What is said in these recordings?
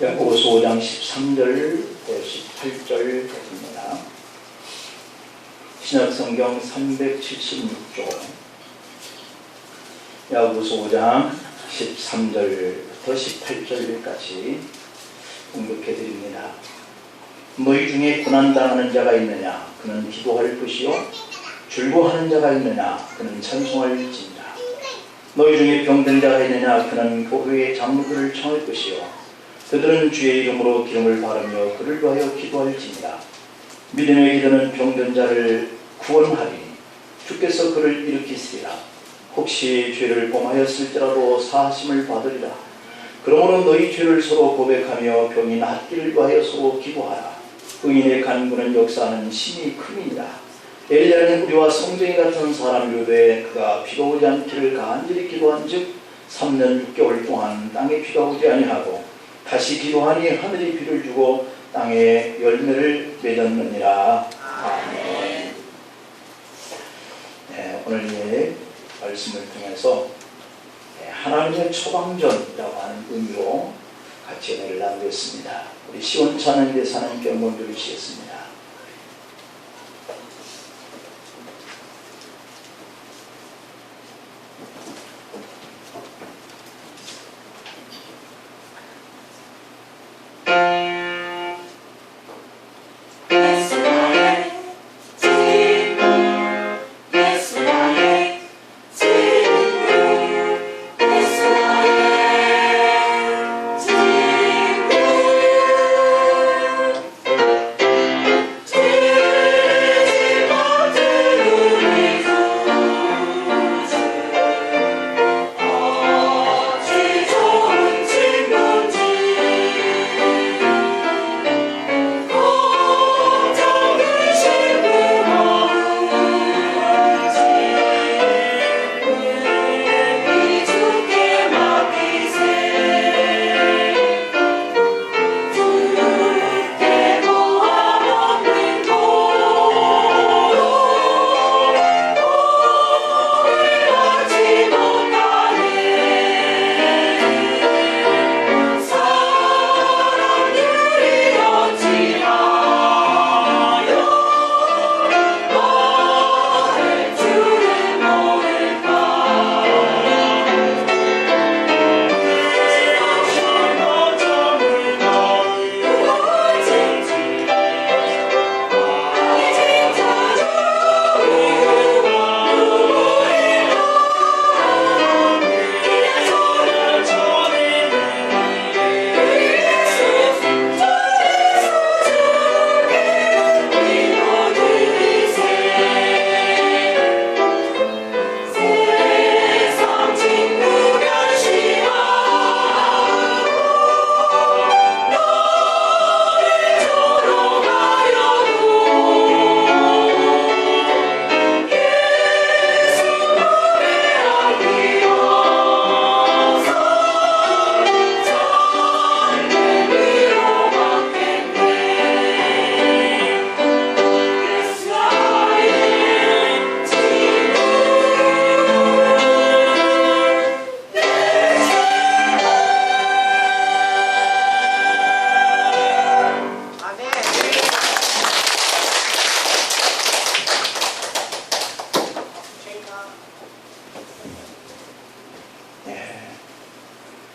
야고보서 5장 13절 18절까지입니다. 신약성경 376조 야고보서 5장 13절부터 18절까지 공독해 드립니다. 너희 중에 고난당하는 자가 있느냐? 그는 기도할 것이요 즐거워하는 자가 있느냐? 그는 찬송할지니라. 너희 중에 병든 자가 있느냐? 그는 교회의 장로들을 청할 것이요 그들은 주의 이름으로 기름을 바르며 그를 위하여 기도할지니라. 믿음의 기도는 병든 자를 구원하리니 주께서 그를 일으키시리라. 혹시 죄를 범하였을지라도 사하심을 받으리라. 그러므로 너희 죄를 서로 고백하며 병이 낫기를 위하여 서로 기도하라. 의인의 간구는 역사하는 힘이 큼이니라. 엘리야는 우리와 성쟁이 같은 사람이로되 그가 비가 오지 않기를 간절히 기도한즉 3년 6개월 동안 땅에 비가 오지 아니하고 다시 기도하니 하늘이 비를 주고 땅에 열매를 맺었느니라. 아멘. 네, 오늘 이 말씀을 통해서 하나님의 처방전이라고 하는 의미로 같이 은혜를 나누겠습니다. 우리 시원찮은 데 사는 경험 들으시겠습니다.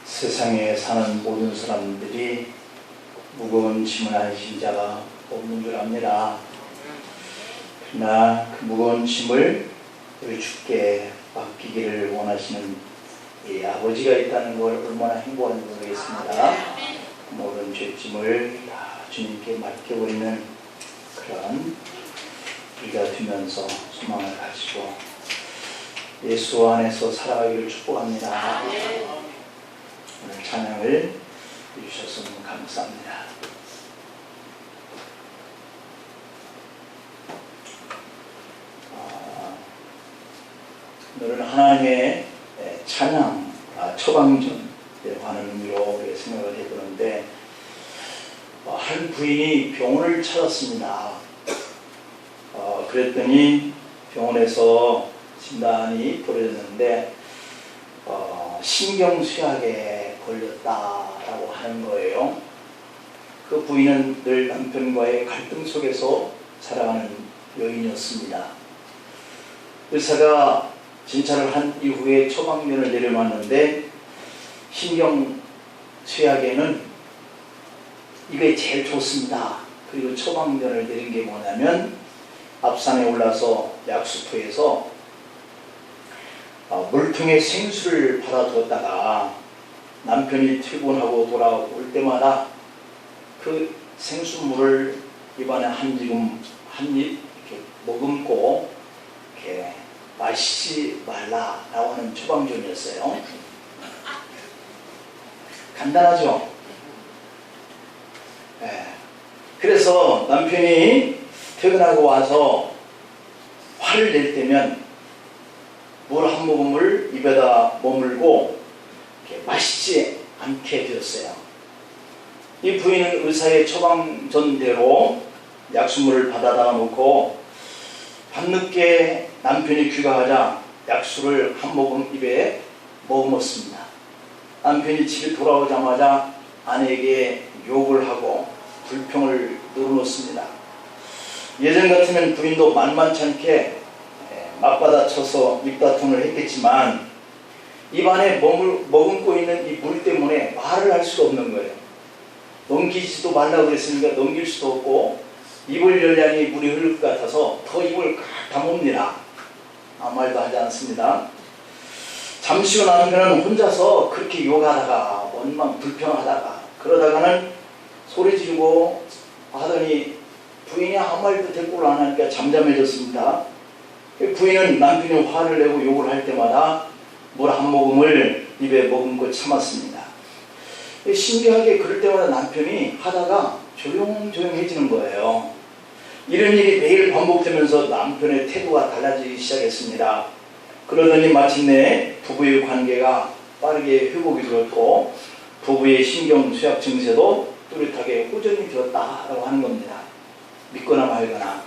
세상에 사는 모든 사람들이 무거운 짐을 안 진 자가 없는 줄 압니다. 그러나 그 무거운 짐을 우리 주께 맡기기를 원하시는 이 아버지가 있다는 걸 얼마나 행복한지 모르겠습니다. 모든 죄짐을 다 주님께 맡겨버리는 그런 우리가 되면서 소망을 가지고 예수 안에서 살아가기를 축복합니다. 오늘 찬양을 해주셔서 너무 감사합니다. 오늘은 하나님의 찬양, 처방전이라고 하는 의미로 우리가 생각을 해보는데 한 부인이 병원을 찾았습니다. 그랬더니 병원에서 진단이 벌어졌는데 신경쇠약에 걸렸다라고 하는 거예요. 그 부인은 늘 남편과의 갈등 속에서 살아가는 여인이었습니다. 의사가 진찰을 한 이후에 처방전을 내려놨는데 신경쇠약에는 이게 제일 좋습니다. 그리고 처방전을 내린 게 뭐냐면 앞산에 올라서 약수터에서 물통에 생수를 받아두었다가 남편이 퇴근하고 돌아올 때마다 그 생수물을 입안에 한 입 이렇게 머금고 이렇게 마시지 말라라고 하는 처방전이었어요. 간단하죠? 네. 그래서 남편이 퇴근하고 와서 화를 낼 때면 물 한 모금을 입에다 머물고 이렇게 마시지 않게 되었어요. 이 부인은 의사의 처방전대로 약수물을 받아다 놓고 밤늦게 남편이 귀가하자 약수를 한 모금 입에 머금었습니다. 남편이 집에 돌아오자마자 아내에게 욕을 하고 불평을 늘어놓습니다. 예전 같으면 부인도 만만찮게 맞받아쳐서 입다툼을 했겠지만 입안에 머금고 있는 이 물 때문에 말을 할 수가 없는 거예요. 넘기지도 말라고 그랬으니까 넘길 수도 없고 입을 열량이 물이 흐를 것 같아서 더 입을 꽉 다뭅니다. 아무 말도 하지 않습니다. 잠시 후 남편은 혼자서 그렇게 욕하다가 원망 불평하다가 그러다가는 소리 지르고 하더니 부인이 아무 말도 대꾸를 안 하니까 잠잠해졌습니다. 부인은 남편이 화를 내고 욕을 할 때마다 물 한 모금을 입에 머금고 참았습니다. 신기하게 그럴 때마다 남편이 하다가 조용조용해지는 거예요. 이런 일이 매일 반복되면서 남편의 태도가 달라지기 시작했습니다. 그러더니 마침내 부부의 관계가 빠르게 회복이 되었고 부부의 신경쇠약 증세도 뚜렷하게 호전이 되었다라고 하는 겁니다. 믿거나 말거나.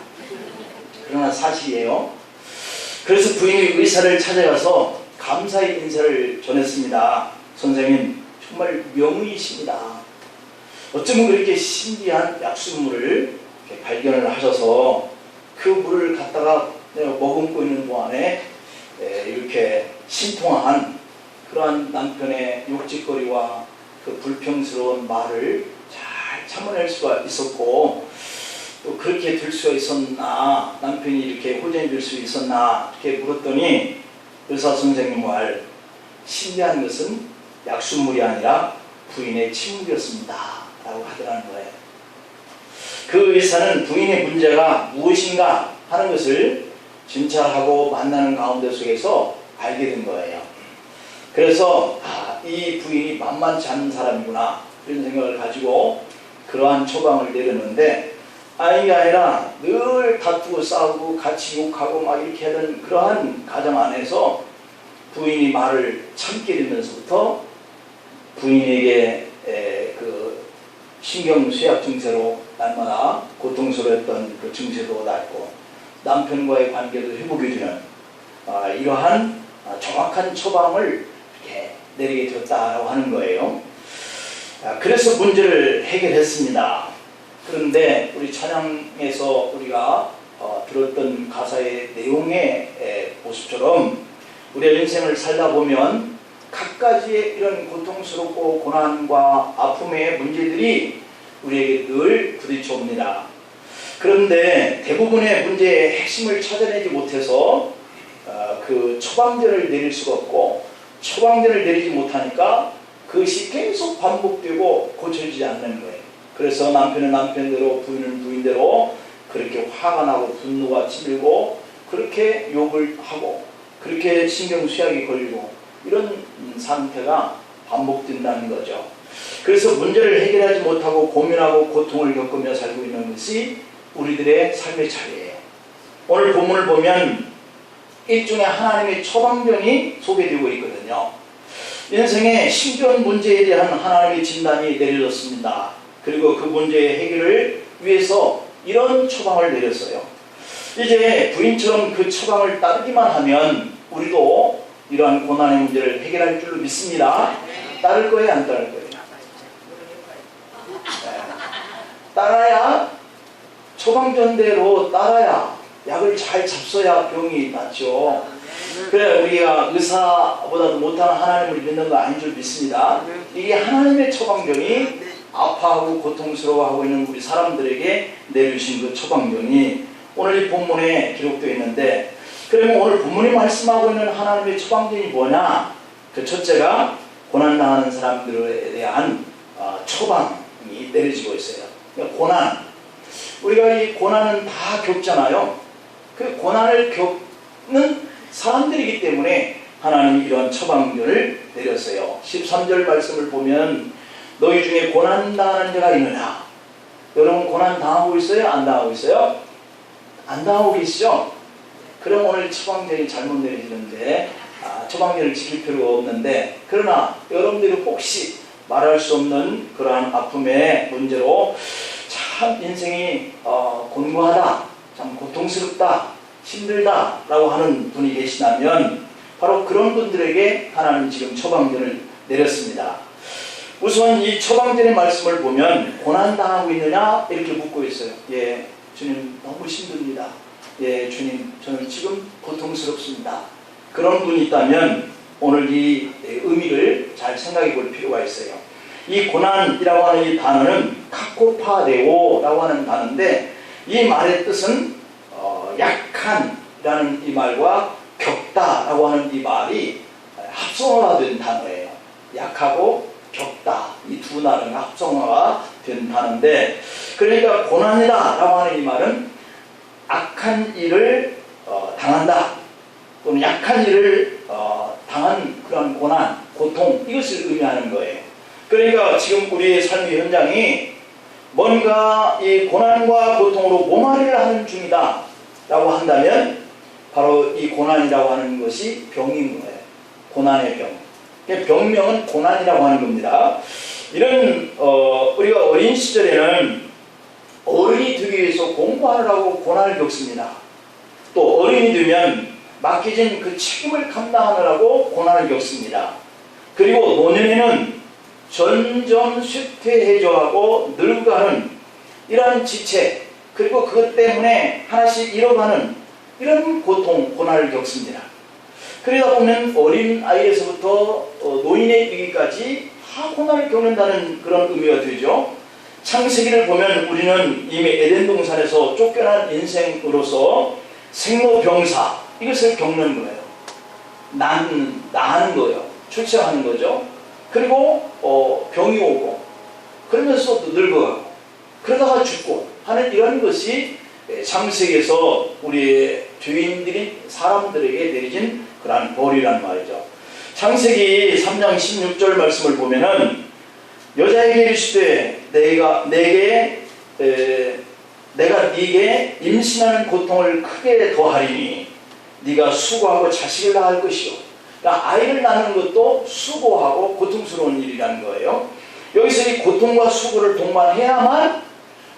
그러나 사실이에요. 그래서 부인이 의사를 찾아가서 감사의 인사를 전했습니다. 선생님, 정말 명의이십니다. 어쩌면 그렇게 신비한 약수물을 발견을 하셔서 그 물을 갖다가 머금고 있는 동안에 이렇게 신통한 그러한 남편의 욕짓거리와 그 불평스러운 말을 잘 참아낼 수가 있었고 또 그렇게 될 수가 있었나, 남편이 이렇게 호전이 될 수 있었나 이렇게 물었더니 의사 선생님 말, 신비한 것은 약수물이 아니라 부인의 침묵이었습니다 라고 하더라는 거예요. 그 의사는 부인의 문제가 무엇인가 하는 것을 진찰하고 만나는 가운데 속에서 알게 된 거예요. 그래서 이 부인이 만만치 않은 사람이구나 이런 생각을 가지고 그러한 처방을 내렸는데 이게 아니라 늘 다투고 싸우고 같이 욕하고 막 이렇게 하던 그러한 가정 안에서 부인이 말을 참게 되면서부터 부인에게 그 신경쇠약 증세로 날마다 고통스러웠던 그 증세도 낫고 남편과의 관계도 회복이 되는 이러한 정확한 처방을 이렇게 내리게 되었다고 하는 거예요. 그래서 문제를 해결했습니다. 그런데 우리 찬양에서 우리가 들었던 가사의 내용의 모습처럼 우리의 인생을 살다 보면 각가지의 이런 고통스럽고 고난과 아픔의 문제들이 우리에게 늘 부딪혀옵니다. 그런데 대부분의 문제의 핵심을 찾아내지 못해서 그 처방전을 내릴 수가 없고 처방전을 내리지 못하니까 그것이 계속 반복되고 고쳐지지 않는 거예요. 그래서 남편은 남편대로 부인은 부인대로 그렇게 화가 나고 분노가 치밀고 그렇게 욕을 하고 그렇게 신경쇠약이 걸리고 이런 상태가 반복된다는 거죠. 그래서 문제를 해결하지 못하고 고민하고 고통을 겪으며 살고 있는 것이 우리들의 삶의 차이예요. 오늘 본문을 보면 일종의 하나님의 처방전이 소개되고 있거든요. 인생의 신비한 문제에 대한 하나님의 진단이 내려졌습니다. 그리고 그 문제의 해결을 위해서 이런 처방을 내렸어요. 이제 부인처럼 그 처방을 따르기만 하면 우리도 이러한 고난의 문제를 해결할 줄로 믿습니다. 따를 거예요, 안 따를 거예요? 따라야 처방전대로 따라야 약을 잘 잡숴야 병이 낫죠. 그래 우리가 의사보다도 못하는 하나님을 믿는 거 아닌 줄 믿습니다. 이게 하나님의 처방전이 아파하고 고통스러워하고 있는 우리 사람들에게 내주신 그 처방전이 오늘 이 본문에 기록되어 있는데, 그러면 오늘 본문이 말씀하고 있는 하나님의 처방전이 뭐냐? 그 첫째가 고난당하는 사람들에 대한 처방이 내려지고 있어요. 그러니까 고난, 우리가 이 고난은 다 겪잖아요. 그 고난을 겪는 사람들이기 때문에 하나님이 이런 처방전을 내렸어요. 13절 말씀을 보면 너희 중에 고난당하는 자가 있느냐? 여러분 고난 당하고 있어요? 안 당하고 있어요? 안 당하고 계시죠? 그럼 오늘 처방전이 잘못 내려지는데 처방전을 지킬 필요가 없는데, 그러나 여러분들이 혹시 말할 수 없는 그러한 아픔의 문제로 참 인생이 곤고하다, 참 고통스럽다, 힘들다 라고 하는 분이 계시다면 바로 그런 분들에게 하나님 지금 처방전을 내렸습니다. 우선 이 처방전의 말씀을 보면 고난당하고 있느냐 이렇게 묻고 있어요. 예, 주님 너무 힘듭니다. 예, 주님 저는 지금 고통스럽습니다. 그런 분이 있다면 오늘 이 의미를 잘 생각해 볼 필요가 있어요. 이 고난이라고 하는 이 단어는 카코파레오라고 하는 단어인데, 이 말의 뜻은 약한이라는 이 말과 격다라고 하는 이 말이 합성어가 된 단어예요. 약하고 격다, 이 두 단어가 합성어가 된 단어인데, 그러니까 고난이다 라고 하는 이 말은 악한 일을 당한다, 또는 약한 일을 당한 그런 고난, 고통, 이것을 의미하는 거예요. 그러니까 지금 우리의 삶의 현장이 뭔가 이 고난과 고통으로 몸앓이를 하는 중이다 라고 한다면 바로 이 고난이라고 하는 것이 병인 거예요. 고난의 병. 병명은 고난이라고 하는 겁니다. 이런 우리가 어린 시절에는 어른이 되기 위해서 공부하느라고 고난을 겪습니다. 또 어른이 되면 맡겨진 그 책임을 감당하느라고 고난을 겪습니다. 그리고 노년에는 점점 쇠퇴해져가고 늙어가는 이러한 지체, 그리고 그것 때문에 하나씩 잃어가는 이런 고통, 고난을 겪습니다. 그러다 보면 어린 아이에서부터 노인에 이르기까지 다 고난을 겪는다는 그런 의미가 되죠. 창세기를 보면 우리는 이미 에덴 동산에서 쫓겨난 인생으로서 생로병사, 이것을 겪는 거예요. 나는 거예요. 출생하는 거죠. 그리고 병이 오고, 그러면서 또 늙어가고, 그러다가 죽고 하는 이런 것이 창세기에서 우리의 죄인들인 사람들에게 내려진 그러한 벌이란 말이죠. 창세기 3장 16절 말씀을 보면은 여자에게 이르시되 내가 네게 임신하는 고통을 크게 더하리니 네가 수고하고 자식을 낳을 것이요. 그러니까 아이를 낳는 것도 수고하고 고통스러운 일이라는 거예요. 여기서 이 고통과 수고를 동반해야만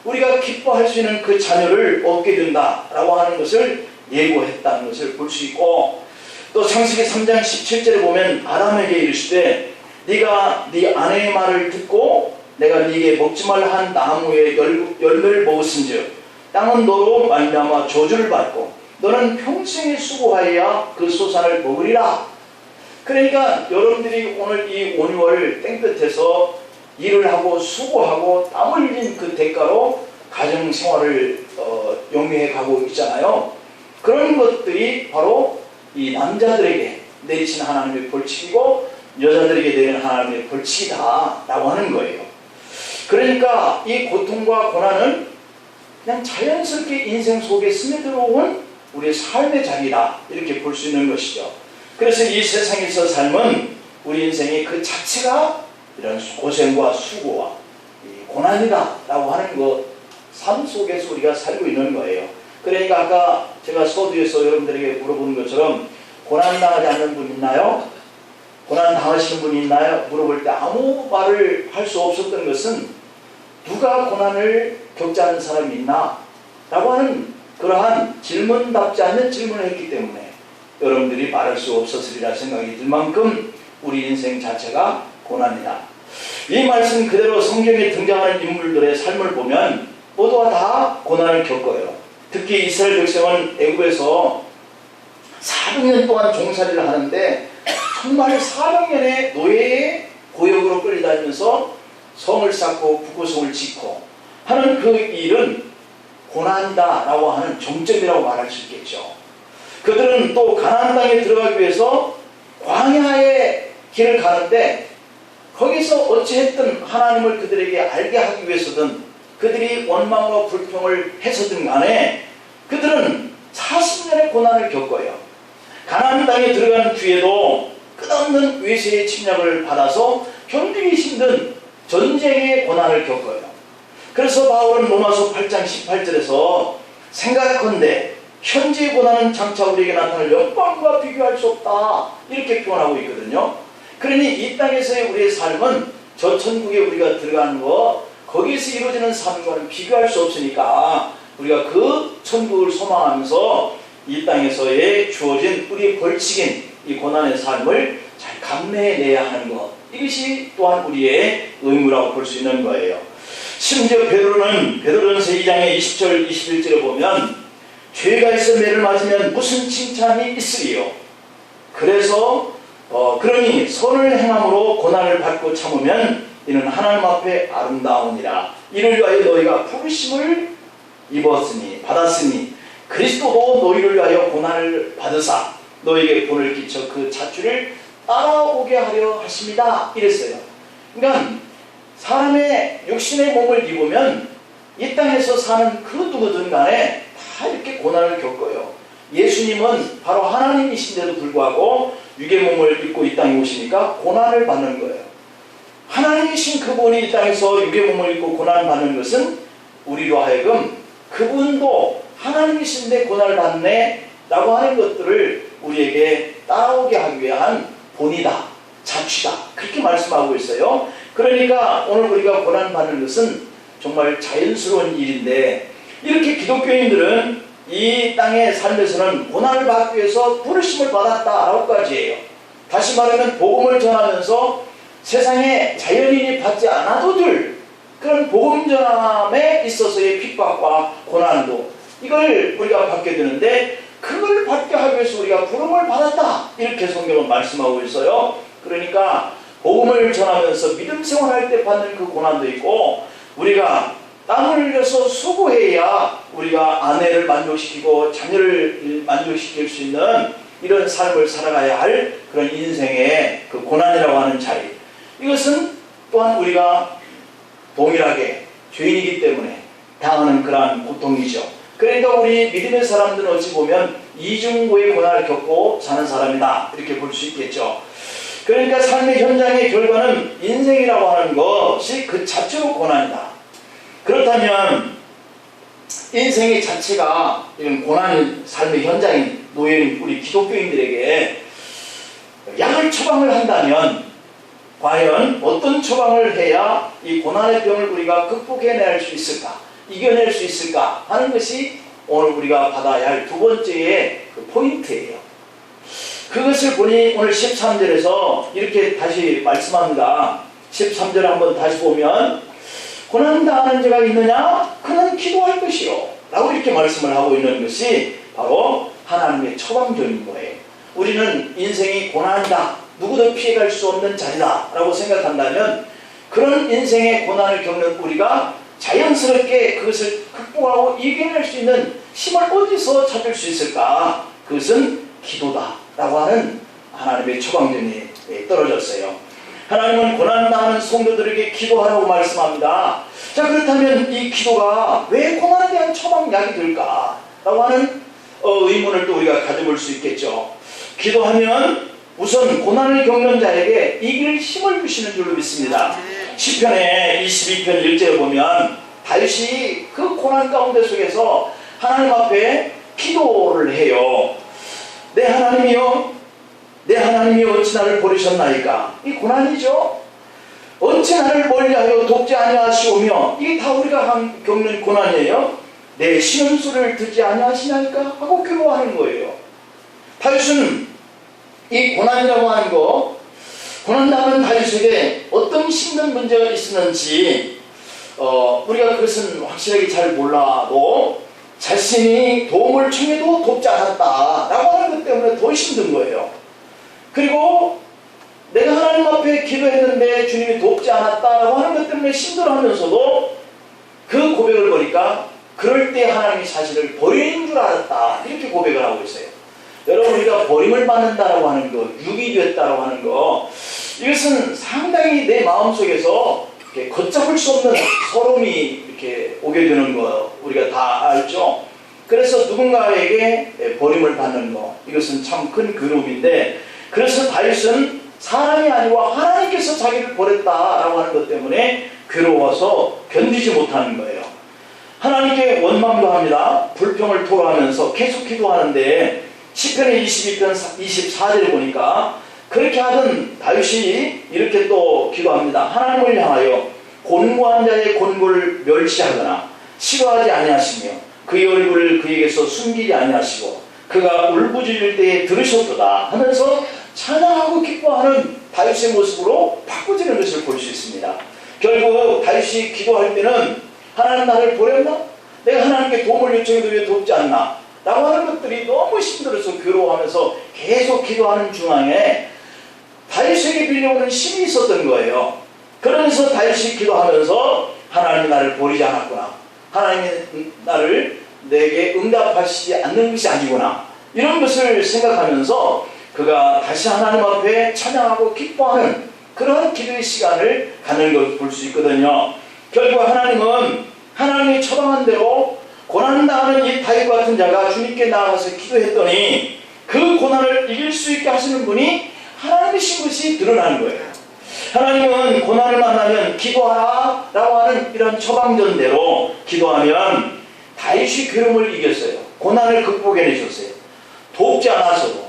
우리가 기뻐할 수 있는 그 자녀를 얻게 된다라고 하는 것을 예고했다는 것을 볼 수 있고, 또 창세기 3장 17절에 보면 아담에게 이르시되 네가 네 아내의 말을 듣고 내가 네게 먹지 말라 한 나무의 열매를 먹었은즉 땅은 너로 말미암아 저주를 받고 너는 평생에 수고하여야 그 소산을 먹으리라. 그러니까 여러분들이 오늘 이 온유월 땡볕에서 일을 하고 수고하고 땀을 흘린 그 대가로 가정생활을 영위해 가고 있잖아요. 그런 것들이 바로 이 남자들에게 내리신 하나님의 벌칙이고 여자들에게 내리는 하나님의 벌칙이다 라고 하는 거예요. 그러니까 이 고통과 고난은 그냥 자연스럽게 인생 속에 스며들어온 우리의 삶의 자리다, 이렇게 볼 수 있는 것이죠. 그래서 이 세상에서 삶은 우리 인생의 그 자체가 이런 고생과 수고와 고난이다 라고 하는 것, 삶 속에서 우리가 살고 있는 거예요. 그러니까 아까 제가 서두에서 여러분들에게 물어보는 것처럼 고난당하지 않는 분 있나요? 고난당하시는 분이 있나요? 물어볼 때 아무 말을 할 수 없었던 것은 누가 고난을 겪지 않는 사람이 있나? 라고 하는 그러한 질문답지 않는 질문을 했기 때문에 여러분들이 말할 수 없었으리라 생각이 들 만큼 우리 인생 자체가 고난이다. 이 말씀 그대로 성경에 등장하는 인물들의 삶을 보면 모두가 다 고난을 겪어요. 특히 이스라엘 백성은 애굽에서 400년 동안 종살이를 하는데 정말 400년의 노예의 고역으로 끌려다니면서 성을 쌓고 북구성을 짓고 하는 그 일은 고난이다라고 하는 정점이라고 말할 수 있겠죠. 그들은 또 가나안 땅에 들어가기 위해서 광야의 길을 가는데 거기서 어찌했든 하나님을 그들에게 알게 하기 위해서든 그들이 원망과 불평을 해서든 간에 그들은 40년의 고난을 겪어요. 가나안 땅에 들어간 뒤에도 끝없는 외세의 침략을 받아서 견디기 힘든 전쟁의 고난을 겪어요. 그래서 바울은 로마서 8장 18절에서 생각컨대 현재의 고난은 장차 우리에게 나타날 영광과 비교할 수 없다 이렇게 표현하고 있거든요. 그러니 이 땅에서의 우리의 삶은 저 천국에 우리가 들어가는 거 거기에서 이루어지는 삶과는 비교할 수 없으니까 우리가 그 천국을 소망하면서 이 땅에서의 주어진 우리의 벌칙인 이 고난의 삶을 잘 감내해내야 하는 것, 이것이 또한 우리의 의무라고 볼 수 있는 거예요. 심지어 베드로전서 2장의 20절 21절에 보면 죄가 있어 매를 맞으면 무슨 칭찬이 있으리요. 그래서 그러니 선을 행함으로 고난을 받고 참으면 이는 하나님 앞에 아름다우니라. 이를 위하여 너희가 부르심을 받았으니 그리스도도 너희를 위하여 고난을 받으사 너희에게 본을 끼쳐 그 자취를 따라오게 하려 하십니다. 이랬어요. 그러니까 사람의 육신의 몸을 입으면 이 땅에서 사는 그 누구든 간에 다 이렇게 고난을 겪어요. 예수님은 바로 하나님이신데도 불구하고 육의 몸을 입고 이 땅에 오시니까 고난을 받는 거예요. 하나님이신 그분이 이 땅에서 육의 몸을 입고 고난을 받는 것은 우리로 하여금 그분도 하나님이신데 고난을 받네 라고 하는 것들을 우리에게 따라오게 하기 위한 본이다, 자취다, 그렇게 말씀하고 있어요. 그러니까 오늘 우리가 고난 받는 것은 정말 자연스러운 일인데, 이렇게 기독교인들은 이 땅의 삶에서는 고난을 받기 위해서 부르심을 받았다라고까지 해요. 다시 말하면 복음을 전하면서 세상에 자연인이 받지 않아도 될 그런 복음 전함에 있어서의 핍박과 고난도, 이걸 우리가 받게 되는데 그걸 받게 하기 위해서 우리가 부름을 받았다, 이렇게 성경은 말씀하고 있어요. 그러니까 복음을 전하면서 믿음 생활할 때 받는 그 고난도 있고, 우리가 땀을 흘려서 수고해야 우리가 아내를 만족시키고 자녀를 만족시킬 수 있는 이런 삶을 살아가야 할 그런 인생의 그 고난이라고 하는 자리, 이것은 또한 우리가 동일하게 죄인이기 때문에 당하는 그러한 고통이죠. 그러니까 우리 믿음의 사람들은 어찌 보면 이중고의 고난을 겪고 사는 사람이다, 이렇게 볼 수 있겠죠. 그러니까 삶의 현장의 결과는 인생이라고 하는 것이 그 자체로 고난이다. 그렇다면 인생의 자체가 이런 고난 삶의 현장인 노예인 우리 기독교인들에게 약을 처방을 한다면 과연 어떤 처방을 해야 이 고난의 병을 우리가 극복해낼 수 있을까, 이겨낼 수 있을까 하는 것이 오늘 우리가 받아야 할 두 번째의 그 포인트예요. 그것을 보니 오늘 13절에서 이렇게 다시 말씀합니다. 13절 한번 다시 보면 고난당하는 자가 있느냐? 그는 기도할 것이요 라고 이렇게 말씀을 하고 있는 것이 바로 하나님의 처방전인 거예요. 우리는 인생이 고난이다, 누구도 피해갈 수 없는 자리다 라고 생각한다면 그런 인생의 고난을 겪는 우리가 자연스럽게 그것을 극복하고 이겨낼 수 있는 힘을 어디서 찾을 수 있을까? 그것은 기도다 라고 하는 하나님의 처방전이 떨어졌어요. 하나님은 고난당하는 성도들에게 기도하라고 말씀합니다. 자, 그렇다면 이 기도가 왜 고난에 대한 처방약이 될까? 라고 하는 의문을 또 우리가 가져볼 수 있겠죠. 기도하면 우선 고난을 겪는 자에게 이길 힘을 주시는 줄로 믿습니다. 시편의 22편 1절에 보면 다윗이 그 고난 가운데 속에서 하나님 앞에 기도를 해요. 내 하나님이여, 내 하나님이 어찌 나를 버리셨나이까? 이 고난이죠. 어찌 나를 멀리하여 돕지 아니하시오며, 이게 다 우리가 겪는 고난이에요. 내 신음소리를 듣지 아니하시나이까? 하고 괴로워하는 거예요. 다윗은 이 고난이라고 하는 거, 고난당하는 다윗에게 어떤 힘든 문제가 있었는지 우리가 그것은 확실하게 잘 몰라도 자신이 도움을 청해도 돕지 않았다라고 하는 것 때문에 더 힘든 거예요. 그리고 내가 하나님 앞에 기도했는데 주님이 돕지 않았다라고 하는 것 때문에 힘들어하면서도 그 고백을 보니까 그럴 때 하나님이 자신을 버린 줄 알았다, 이렇게 고백을 하고 있어요. 여러분, 우리가 버림을 받는다라고 하는 거, 육이 됐다라고 하는 거, 이것은 상당히 내 마음속에서 이렇게 걷잡을 수 없는 서러움이 이렇게 오게 되는 거 우리가 다 알죠. 그래서 누군가에게 버림을 받는 거, 이것은 참 큰 괴로움인데, 그래서 다윗은 사람이 아니고 하나님께서 자기를 버렸다라고 하는 것 때문에 괴로워서 견디지 못하는 거예요. 하나님께 원망도 합니다. 불평을 토로하면서 계속 기도하는데 시편의 22편 24절에 보니까 그렇게 하던 다윗이 이렇게 또 기도합니다. 하나님을 향하여 곤고한 자의 곤고를 멸시하거나 싫어하지 아니하시며 그의 얼굴을 그에게서 숨기지 아니하시고 그가 울부짖을 때에 들으셨도다 하면서 찬양하고 기뻐하는 다윗의 모습으로 바꿔지는 것을 볼 수 있습니다. 결국 다윗이 기도할 때는 하나님 나를 버렸나? 내가 하나님께 도움을 요청해도 왜 돕지 않나? 라고 하는 것들이 너무 힘들어서 괴로워하면서 계속 기도하는 중앙에 다윗에게 빌려오는 힘이 있었던 거예요. 그러면서 다윗이 기도하면서 하나님이 나를 버리지 않았구나, 하나님이 나를 내게 응답하시지 않는 것이 아니구나, 이런 것을 생각하면서 그가 다시 하나님 앞에 찬양하고 기뻐하는 그런 기도의 시간을 갖는 것을 볼 수 있거든요. 결국 하나님은 하나님이 처방한 대로 고난당하는 이 다윗 같은 자가 주님께 나아가서 기도했더니 그 고난을 이길 수 있게 하시는 분이 하나님이신 것이 드러나는 거예요. 하나님은 고난을 만나면 기도하라 라고 하는 이런 처방전대로 기도하면 다윗이 괴로움을 이겼어요. 고난을 극복해내셨어요. 돕지 않았어도,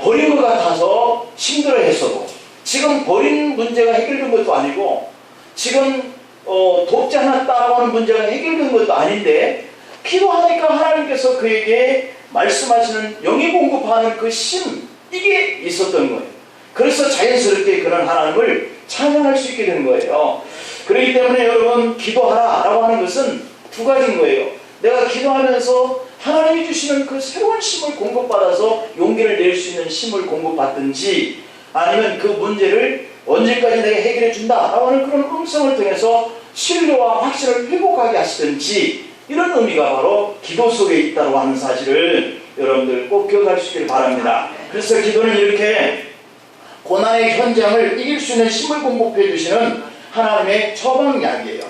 버린 것 같아서 힘들어했어도, 지금 버린 문제가 해결된 것도 아니고 지금 돕지 않았다고 하는 문제가 해결된 것도 아닌데 기도하니까 하나님께서 그에게 말씀하시는 영이 공급하는 그 힘, 이게 있었던 거예요. 그래서 자연스럽게 그런 하나님을 찬양할 수 있게 되는 거예요. 그렇기 때문에 여러분, 기도하라 라고 하는 것은 두 가지인 거예요. 내가 기도하면서 하나님이 주시는 그 새로운 힘을 공급받아서 용기를 낼 수 있는 힘을 공급받든지, 아니면 그 문제를 언제까지 내가 해결해 준다라고 하는 그런 음성을 통해서 신뢰와 확신을 회복하게 하시든지, 이런 의미가 바로 기도 속에 있다고 하는 사실을 여러분들 꼭 기억할 수 있기를 바랍니다. 그래서 기도는 이렇게 고난의 현장을 이길 수 있는 힘을 공급해 주시는 하나님의 처방약이에요.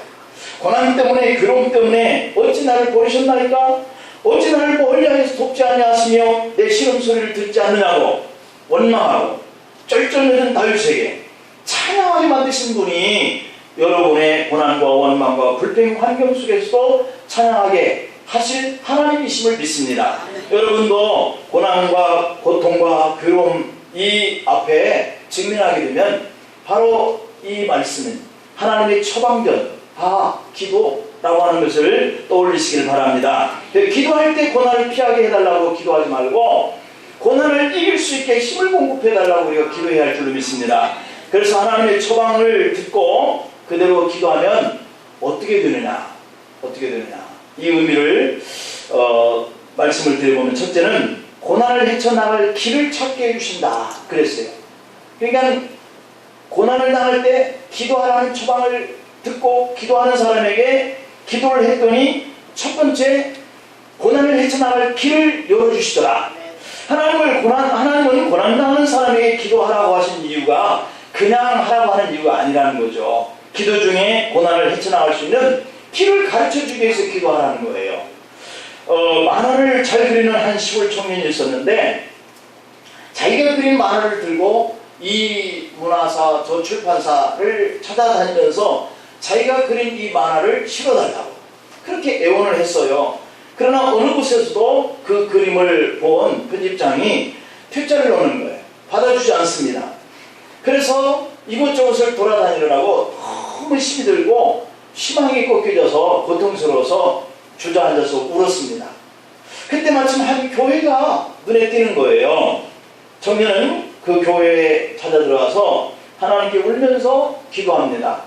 고난 때문에, 괴로움 때문에 어찌 나를 버리셨나이까? 어찌 나를 멀리 하여서 돕지 아니하시며 내 신음소리를 듣지 않느냐고 원망하고 쩔쩔매는 다윗에게 찬양하게 만드신 분이 여러분의 고난과 원망과 불평 환경 속에서도 찬양하게 하실 하나님이심을 믿습니다. 여러분도 고난과 고통과 괴로움 이 앞에 직면하게 되면 바로 이 말씀은 하나님의 처방전, 기도라고 하는 것을 떠올리시길 바랍니다. 기도할 때 고난을 피하게 해달라고 기도하지 말고 고난을 이길 수 있게 힘을 공급해달라고 우리가 기도해야 할 줄로 믿습니다. 그래서 하나님의 처방을 듣고 그대로 기도하면 어떻게 되느냐, 이 의미를 말씀을 드려보면, 첫째는 고난을 헤쳐나갈 길을 찾게 해주신다 그랬어요. 그러니까 고난을 당할 때 기도하라는 처방을 듣고 기도하는 사람에게 기도를 했더니 첫 번째, 고난을 헤쳐나갈 길을 열어주시더라. 하나님은 고난당하는 사람에게 기도하라고 하신 이유가 그냥 하라고 하는 이유가 아니라는 거죠. 기도 중에 고난을 헤쳐나갈 수 있는 길을 가르쳐주기 위해서 기도하라는 거예요. 만화를 잘 그리는 한 시골 청년이 있었는데, 자기가 그린 만화를 들고 이 문화사 저 출판사를 찾아다니면서 자기가 그린 이 만화를 실어달라고 그렇게 애원을 했어요. 그러나 어느 곳에서도 그 그림을 본 편집장이 퇴짜를 넣는 거예요. 받아주지 않습니다. 그래서 이곳저곳을 돌아다니느라고 너무 힘이 들고 희망이 꺾여져서 고통스러워서 주저앉아서 울었습니다. 그때 마침 한 교회가 눈에 띄는 거예요. 청년은 그 교회에 찾아 들어가서 하나님께 울면서 기도합니다.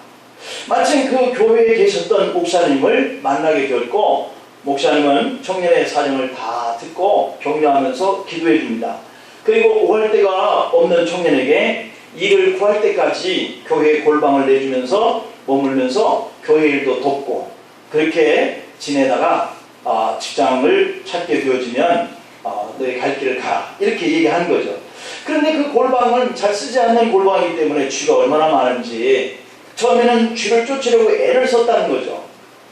마침 그 교회에 계셨던 목사님을 만나게 되었고, 목사님은 청년의 사정을 다 듣고 격려하면서 기도해 줍니다. 그리고 오갈 데가 없는 청년에게 일을 구할 때까지 교회에 골방을 내주면서 머물면서 교회 일도 돕고, 그렇게 지내다가 직장을 찾게 되어지면 너희 갈 길을 가, 이렇게 얘기한 거죠. 그런데 그 골방은 잘 쓰지 않는 골방이기 때문에 쥐가 얼마나 많은지 처음에는 쥐를 쫓으려고 애를 썼다는 거죠.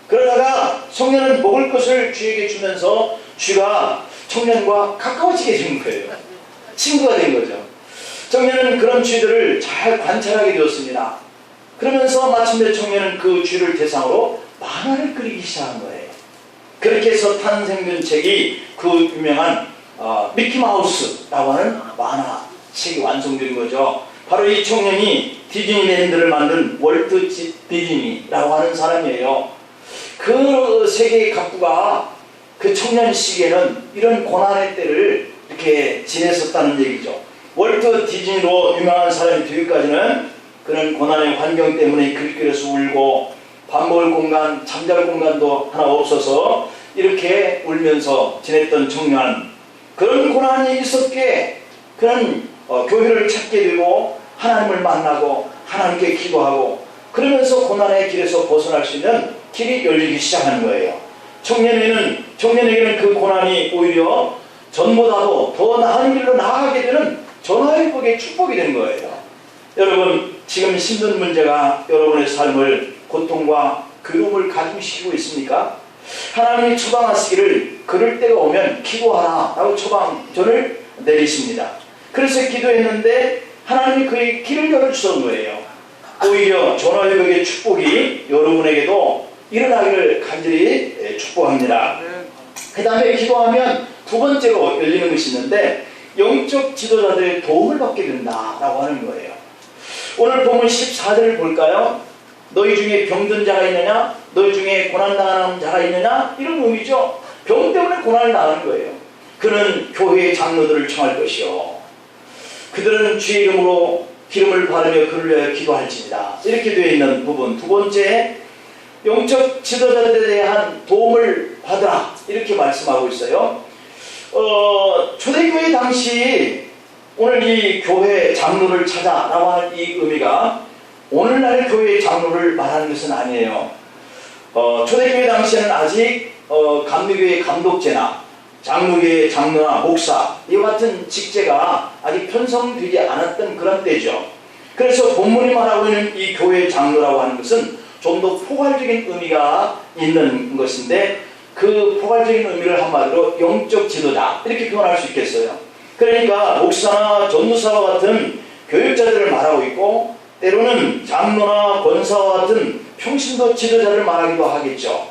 그러다가 청년은 먹을 것을 쥐에게 주면서 쥐가 청년과 가까워지게 된 거예요. 친구가 된 거죠. 청년은 그런 쥐들을 잘 관찰하게 되었습니다. 그러면서 마침내 청년은 그 쥐를 대상으로 만화를 그리기 시작한 거예요. 그렇게 해서 탄생된 책이 그 유명한 미키마우스라고 하는 만화책이 완성된 거죠. 바로 이 청년이 디즈니랜드를 만든 월트 디즈니라고 하는 사람이에요. 그 세계의 각부가 그 청년 시기에는 이런 고난의 때를 이렇게 지냈었다는 얘기죠. 월트 디즈니로 유명한 사람이 되기까지는 그런 고난의 환경 때문에 길거리에서 울고 밥 먹을 공간, 잠잘 공간도 하나 없어서 이렇게 울면서 지냈던 청년, 그런 고난이 있었기에 그런 교회를 찾게 되고 하나님을 만나고 하나님께 기도하고 그러면서 고난의 길에서 벗어날 수 있는 길이 열리기 시작하는 거예요. 청년에게는 그 고난이 오히려 전보다도 더 나은 길로 나아가게 되는 전화위복의 축복이 되는 거예요. 여러분, 지금 힘든 문제가 여러분의 삶을 고통과 괴로움을 가중시키고 있습니까? 하나님이 처방하시기를 그럴 때가 오면 기도하라 라고 처방전을 내리십니다. 그래서 기도했는데 하나님이 그의 길을 열어주신 거예요. 오히려 전화위복의 축복이 여러분에게도 일어나기를 간절히 축복합니다. 그 다음에 기도하면 두 번째로 열리는 것이 있는데 영적 지도자들의 도움을 받게 된다라고 하는 거예요. 오늘 본문 14절을 볼까요? 너희 중에 병든 자가 있느냐? 너희 중에 고난당하는 자가 있느냐? 이런 의미죠. 병 때문에 고난을 당하는 거예요. 그는 교회의 장로들을 청할 것이요, 그들은 주의 이름으로 기름을 바르며 그를 위하여 기도할지니라. 이렇게 되어 있는 부분. 두 번째, 영적 지도자들에 대한 도움을 받으라, 이렇게 말씀하고 있어요. 초대교회 당시 오늘 이 교회 장로를 찾아라고 하는 이 의미가 오늘날 교회 장로를 말하는 것은 아니에요. 초대교회 당시에는 아직 감리교회 감독제나 장로교회 장로나 목사 이와 같은 직제가 아직 편성되지 않았던 그런 때죠. 그래서 본문이 말하고 있는 이 교회 장로라고 하는 것은 좀 더 포괄적인 의미가 있는 것인데, 그 포괄적인 의미를 한마디로 영적 지도자 이렇게 표현할 수 있겠어요. 그러니까 목사나 전도사와 같은 교육자들을 말하고 있고, 때로는 장로나 권사와 같은 평신도 지도자를 말하기도 하겠죠.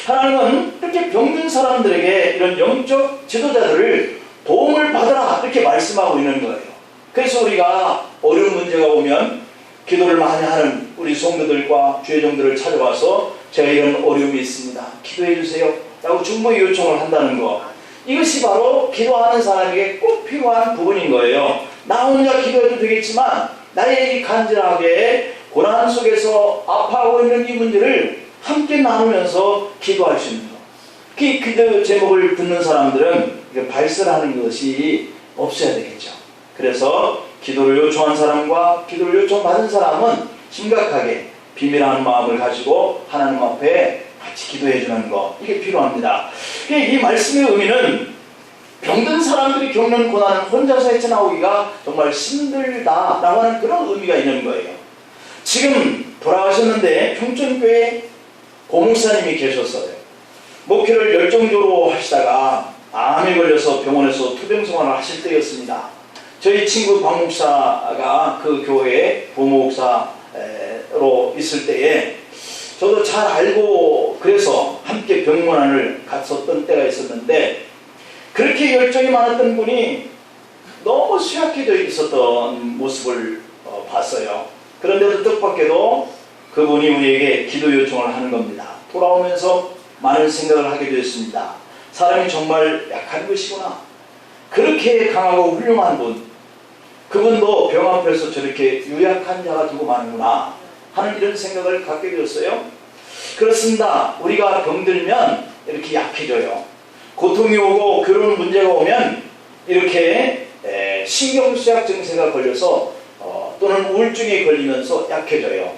하나님은 이렇게 병든 사람들에게 이런 영적 지도자들을 도움을 받으라 이렇게 말씀하고 있는 거예요. 그래서 우리가 어려운 문제가 오면 기도를 많이 하는 우리 성도들과 주의종들을 찾아와서 제가 이런 어려움이 있습니다, 기도해 주세요 라고 중보의 요청을 한다는 것, 이것이 바로 기도하는 사람에게 꼭 필요한 부분인 거예요. 나 혼자 기도해도 되겠지만 나의 이 간절하게 고난 속에서 아파하고 있는 이 문제를 함께 나누면서 기도할 수 있는 것. 그 기도 제목을 듣는 사람들은 발설하는 것이 없어야 되겠죠. 그래서 기도를 요청한 사람과 기도를 요청받은 사람은 심각하게 비밀한 마음을 가지고 하나님 앞에 같이 기도해 주는 것, 이게 필요합니다. 이 말씀의 의미는 병든 사람들이 겪는 고난은 혼자서 헤쳐나오기가 정말 힘들다라고 하는 그런 의미가 있는 거예요. 지금 돌아가셨는데 평촌교회 고목사님이 계셨어요. 목회를 열정적으로 하시다가 암에 걸려서 병원에서 투병생활을 하실 때였습니다. 저희 친구 박 목사가 그 교회에 부목사로 있을 때에 저도 잘 알고 그래서 함께 병문안을 갔었던 때가 있었는데, 그렇게 열정이 많았던 분이 너무 쇠약해져 있었던 모습을 봤어요. 그런데도 뜻밖에도 그분이 우리에게 기도 요청을 하는 겁니다. 돌아오면서 많은 생각을 하게 되었습니다. 사람이 정말 약한 것이구나. 그렇게 강하고 훌륭한 분, 그분도 병 앞에서 저렇게 유약한 자가 두고 마는구나 하는 이런 생각을 갖게 되었어요. 그렇습니다. 우리가 병들면 이렇게 약해져요. 고통이 오고 괴로운 문제가 오면 이렇게 신경쇠약 증세가 걸려서 또는 우울증에 걸리면서 약해져요.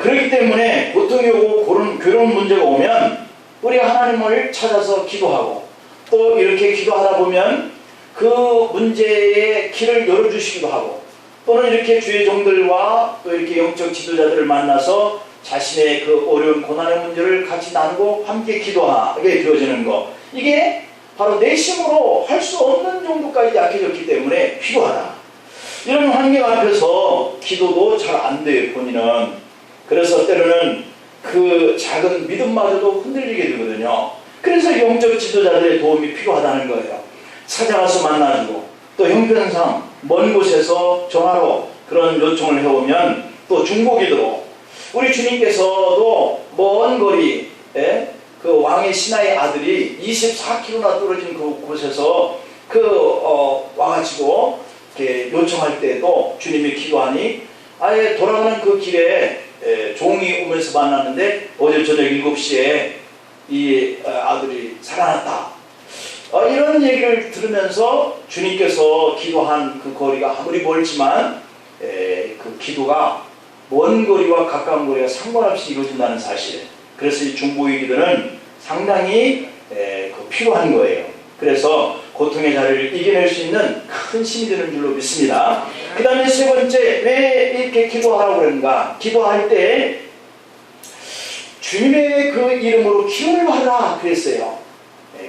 그렇기 때문에 고통이 오고 그런 괴로운 문제가 오면 우리가 하나님을 찾아서 기도하고 또 이렇게 기도하다 보면 그 문제의 길을 열어주시기도 하고 또는 이렇게 주의 종들과 또 이렇게 영적 지도자들을 만나서 자신의 그 어려운 고난의 문제를 같이 나누고 함께 기도하게 되어지는 것, 이게 바로 내심으로 할 수 없는 정도까지 약해졌기 때문에 필요하다. 이런 환경 앞에서 기도도 잘 안 돼요, 본인은. 그래서 때로는 그 작은 믿음마저도 흔들리게 되거든요. 그래서 영적 지도자들의 도움이 필요하다는 거예요. 찾아가서 만나주고 또 형편상 먼 곳에서 전화로 그런 요청을 해오면 또 중보기도로 우리 주님께서도 먼 거리에 그 왕의 신하의 아들이 24km나 떨어진 그곳에서 와가지고 이렇게 요청할 때도 주님이 기도하니 아예 돌아가는 그 길에 종이 오면서 만났는데 어제 저녁 7시에 이 아들이 살아났다. 이런 얘기를 들으면서 주님께서 기도한 그 거리가 아무리 멀지만 그 기도가 먼 거리와 가까운 거리가 상관없이 이루어진다는 사실. 그래서 이 중보의 기도는 상당히 필요한 거예요. 그래서 고통의 자리를 이겨낼 수 있는 큰 힘이 되는 줄로 믿습니다. 그 다음에 세 번째, 왜 이렇게 기도하라고 그러는가? 기도할 때 주님의 그 이름으로 기름을 바르라 그랬어요.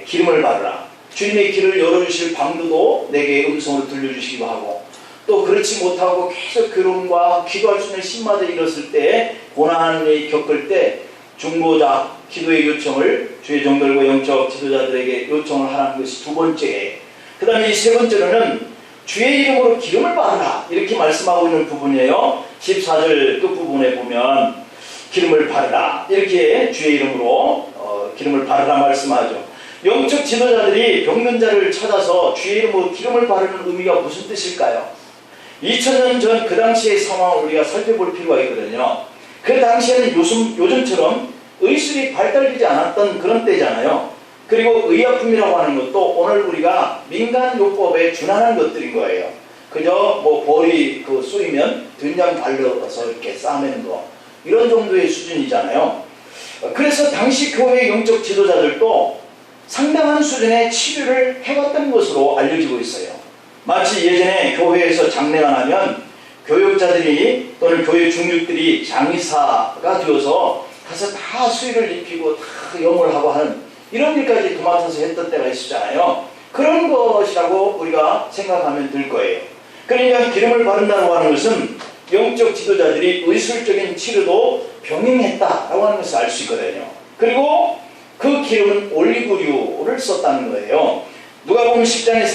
기름을 바르라. 주님의 길을 열어주실 방도도 내게 음성으로 들려주시기도 하고 또 그렇지 못하고 계속 괴로움과 기도할 수 있는 힘마저 잃었을 때 고난을 겪을 때 중보자 기도의 요청을 주의 종들과 영적 지도자들에게 요청을 하라는 것이 두 번째. 그 다음에 이 세 번째로는 주의 이름으로 기름을 바르라 이렇게 말씀하고 있는 부분이에요. 14절 끝부분에 보면 기름을 바르라 이렇게 주의 이름으로 기름을 바르라 말씀하죠. 영적 지도자들이 병든 자를 찾아서 주의 이름으로 기름을 바르는 의미가 무슨 뜻일까요? 2000년 전 그 당시의 상황을 우리가 살펴볼 필요가 있거든요. 그 당시에는 요즘처럼 의술이 발달되지 않았던 그런 때잖아요. 그리고 의약품이라고 하는 것도 오늘 우리가 민간요법에 준하는 것들인 거예요. 그저 뭐 볼이 쏘이면 된장 발라서 이렇게 싸매는 거 이런 정도의 수준이잖아요. 그래서 당시 교회 영적 지도자들도 상당한 수준의 치료를 해왔던 것으로 알려지고 있어요. 마치 예전에 교회에서 장례가 나면 교육자들이 또는 교회 중직들이 장의사가 되어서 가서 다 수의를 입히고 다 염을 하고 하는 이런 일까지 도맡아서 했던 때가 있었잖아요. 그런 것이라고 우리가 생각하면 될 거예요. 그러니까 기름을 바른다고 하는 것은 영적 지도자들이 의술적인 치료도 병행했다라고 하는 것을 알 수 있거든요. 그리고 그 기름은 올리브유를 썼다는 거예요. 누가복음 10장의